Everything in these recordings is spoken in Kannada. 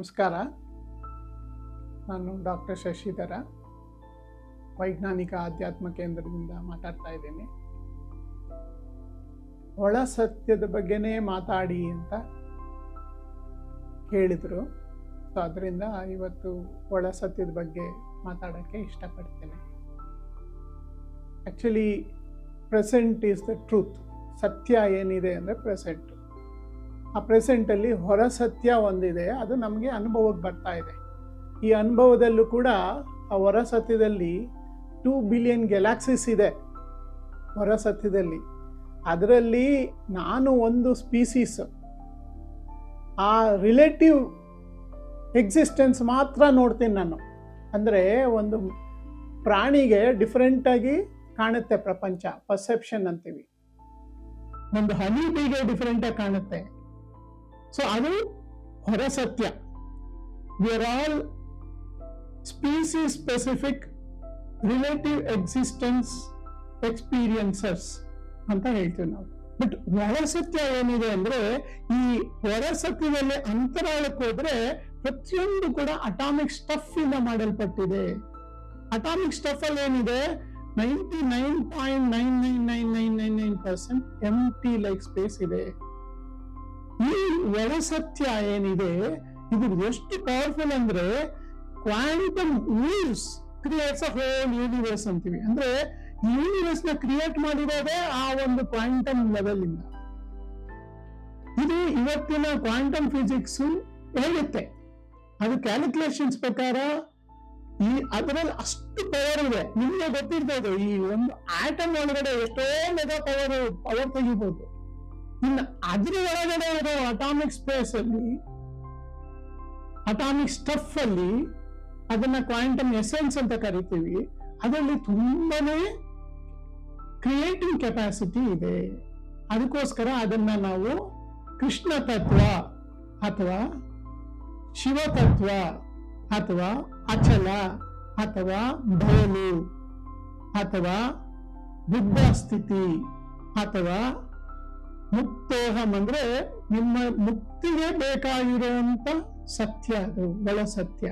ನಮಸ್ಕಾರ. ನಾನು ಡಾಕ್ಟರ್ ಶಶಿಧರ, ವೈಜ್ಞಾನಿಕ ಆಧ್ಯಾತ್ಮ ಕೇಂದ್ರದಿಂದ ಮಾತಾಡ್ತಾ ಇದ್ದೀನಿ. ಒಳ ಸತ್ಯದ ಬಗ್ಗೆನೇ ಮಾತಾಡಿ ಅಂತ ಕೇಳಿದರು. ಸೊ ಅದರಿಂದ ಇವತ್ತು ಒಳ ಸತ್ಯದ ಬಗ್ಗೆ ಮಾತಾಡೋಕ್ಕೆ ಇಷ್ಟಪಡ್ತೇನೆ. Actually present is the truth. ಸತ್ಯ ಏನಿದೆ ಅಂದರೆ ಪ್ರೆಸೆಂಟ್. ಆ ಪ್ರೆಸೆಂಟಲ್ಲಿ ಹೊರ ಸತ್ಯ ಒಂದಿದೆ, ಅದು ನಮಗೆ ಅನುಭವಕ್ಕೆ ಬರ್ತಾ ಇದೆ. ಈ ಅನುಭವದಲ್ಲೂ ಕೂಡ ಆ ಹೊರ ಸತ್ಯದಲ್ಲಿ 2 ಬಿಲಿಯನ್ ಗ್ಯಾಲಾಕ್ಸಿಸ್ ಇದೆ ಹೊರ ಸತ್ಯದಲ್ಲಿ. ಅದರಲ್ಲಿ ನಾನು ಒಂದು ಸ್ಪೀಸೀಸ್. ಆ ರಿಲೇಟಿವ್ ಎಕ್ಸಿಸ್ಟೆನ್ಸ್ ಮಾತ್ರ ನೋಡ್ತೀನಿ ನಾನು. ಅಂದರೆ ಒಂದು ಪ್ರಾಣಿಗೆ ಡಿಫ್ರೆಂಟಾಗಿ ಕಾಣುತ್ತೆ ಪ್ರಪಂಚ, ಪರ್ಸೆಪ್ಷನ್ ಅಂತೀವಿ. ಒಂದು ಹನಿ ಬೀಗೆ ಡಿಫ್ರೆಂಟಾಗಿ ಕಾಣುತ್ತೆ. ಸೊ ಅದು ಹೊರ ಸತ್ಯ. We are all species specific relative existence experiences ಅಂತ ಹೇಳ್ತೀವಿ ನಾವು. ಬಟ್ ಹೊರ ಸತ್ಯ ಏನಿದೆ ಅಂದ್ರೆ, ಈ ಹೊರ ಸತ್ಯದಲ್ಲಿ ಅಂತರಾಳಕ್ಕೆ ಹೋದ್ರೆ ಪ್ರತಿಯೊಂದು ಕೂಡ ಅಟಾಮಿಕ್ ಸ್ಟಫ್ ಇಂದ ಮಾಡಲ್ಪಟ್ಟಿದೆ. ಅಟಾಮಿಕ್ ಸ್ಟಫ್ ಅಲ್ಲಿ ಏನಿದೆ, 99.99999% ಎಂಟಿ ಲೈಕ್ ಸ್ಪೇಸ್ ಇದೆ. ಈ ಒಳ ಸತ್ಯ ಏನಿದೆ, ಇದು ಎಷ್ಟು ಪವರ್ಫುಲ್ ಅಂದ್ರೆ, ಕ್ವಾಂಟಮ್ ವೇವ್ಸ್ ಕ್ರಿಯೇಟ್ಸ್ ಅ ಹೋಲ್ ಯೂನಿವರ್ಸ್ ಅಂತೀವಿ. ಅಂದ್ರೆ ಯೂನಿವರ್ಸ್ ನ ಕ್ರಿಯೇಟ್ ಮಾಡಿರೋದೇ ಆ ಒಂದು ಕ್ವಾಂಟಮ್ ಲೆವೆಲ್ ಇಂದ. ಇದು ಇವತ್ತಿನ ಕ್ವಾಂಟಮ್ ಫಿಸಿಕ್ಸ್ ಹೇಳುತ್ತೆ. ಅದು ಕ್ಯಾಲ್ಕುಲೇಷನ್ಸ್ ಪ್ರಕಾರ ಅದರಲ್ಲಿ ಅಷ್ಟು ಪವರ್ ಇದೆ. ನಿಮ್ಗೆ ಗೊತ್ತಿರ್ಬೋದು, ಈ ಒಂದು ಆಟಮ್ ಒಳಗಡೆ ಎಷ್ಟೋ ಮೆಗಾ ಪವರ್ ತೆಗಿಬಹುದು. ಇನ್ನು ಅದ್ರ ಒಳಗಡೆ ಇರೋ ಅಟಾಮಿಕ್ ಸ್ಪೇಸ್ ಅಲ್ಲಿ, ಅಟಾಮಿಕ್ ಸ್ಟಫ್ ಅಲ್ಲಿ, ಅದನ್ನ ಕ್ವಾಂಟಮ್ ಎಸೆನ್ಸ್ ಅಂತ ಕರಿತೀವಿ. ಅದರಲ್ಲಿ ತುಂಬಾನೇ ಕ್ರಿಯೇಟಿವ್ ಕೆಪಾಸಿಟಿ ಇದೆ. ಅದಕ್ಕೋಸ್ಕರ ಅದನ್ನ ನಾವು ಕೃಷ್ಣ ತತ್ವ ಅಥವಾ ಶಿವ ತತ್ವ ಅಥವಾ ಅಚಲ ಅಥವಾ ಬಯಲು ಅಥವಾ ಬುದ್ಧ ಸ್ಥಿತಿ ಅಥವಾ ಮುಕ್ತೋಹಂ ಅಂದ್ರೆ ನಿಮ್ಮ ಮುಕ್ತಿಗೆ ಬೇಕಾಗಿರುವಂತ ಸತ್ಯ, ಅದು ಒಳ ಸತ್ಯ.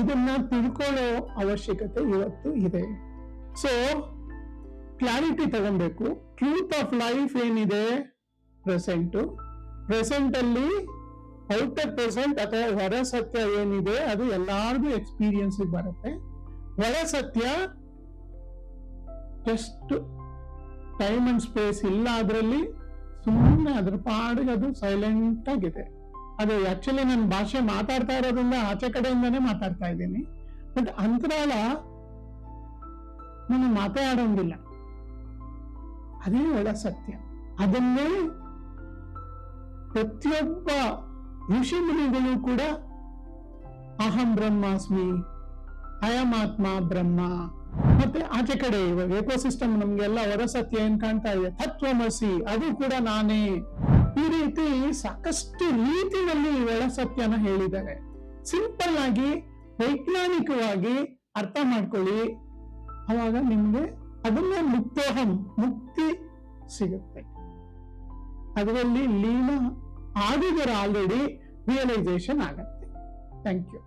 ಇದನ್ನ ತಿಳ್ಕೊಳ್ಳೋ ಅವಶ್ಯಕತೆ ಇವತ್ತು ಇದೆ. ಸೊ ಕ್ಲಾರಿಟಿ ತಗೊಬೇಕು. ಟ್ರೂತ್ ಆಫ್ ಲೈಫ್ ಏನಿದೆ, ಪ್ರೆಸೆಂಟ್ ಅಲ್ಲಿ ಔಟರ್ ಪ್ರೆಸೆಂಟ್ ಅಥವಾ ಹೊರ ಸತ್ಯ ಏನಿದೆ, ಅದು ಎಲ್ಲಾರ್ಗೂ ಎಕ್ಸ್ಪೀರಿಯನ್ಸ್ ಬರುತ್ತೆ. ಹೊರ ಸತ್ಯ ಜಸ್ಟ್ ಟೈಮ್ ಅಂಡ್ ಸ್ಪೇಸ್ ಇಲ್ಲ, ಅದರಲ್ಲಿ ಸುಮ್ಮನೆ ಅದ್ರ ಪಾಡಿಗೆ ಅದು ಸೈಲೆಂಟ್ ಆಗಿದೆ. ಅದು ಆಕ್ಚುಲಿ ನನ್ನ ಭಾಷೆ ಮಾತಾಡ್ತಾ ಇರೋದ್ರಿಂದ ಆಚೆ ಕಡೆಯಿಂದಾನೇ ಮಾತಾಡ್ತಾ ಇದ್ದೀನಿ. ಬಟ್ ಅಂತರಾಳ ನಾನು ಮಾತಾಡೋಂಗಿಲ್ಲ. ಅದೇ ಒಳ ಸತ್ಯ. ಅದನ್ನೇ ಪ್ರತಿಯೊಬ್ಬ ಋಷಿ ಮುನಿಗಳು ಕೂಡ ಅಹಂ ಬ್ರಹ್ಮಾಸ್ಮಿ, ಅಯಮಾತ್ಮ ಬ್ರಹ್ಮ, ಮತ್ತೆ ಆಚೆ ಕಡೆ ಇವಾಗ ಎಕೋಸಿಸ್ಟಮ್ ನಮ್ಗೆಲ್ಲ ಹೊರ ಸತ್ಯ ಏನ್ ಕಾಣ್ತಾ ಇದೆ, ತತ್ವಮಸಿ, ಅದು ಕೂಡ ನಾನೇ. ಈ ರೀತಿ ಸಾಕಷ್ಟು ರೀತಿಯಲ್ಲಿ ಒಳ ಸತ್ಯನ ಹೇಳಿದ್ದಾರೆ. ಸಿಂಪಲ್ ಆಗಿ ವೈಜ್ಞಾನಿಕವಾಗಿ ಅರ್ಥ ಮಾಡ್ಕೊಳ್ಳಿ, ಅವಾಗ ನಿಮ್ಗೆ ಅದನ್ನೇ ಮುಕ್ತೋಹಂ, ಮುಕ್ತಿ ಸಿಗುತ್ತೆ. ಅದರಲ್ಲಿ ಲೀನ ಆಗಿದರೆ ಆಲ್ರೆಡಿ ರಿಯಲೈಸೇಷನ್ ಆಗತ್ತೆ. Thank you.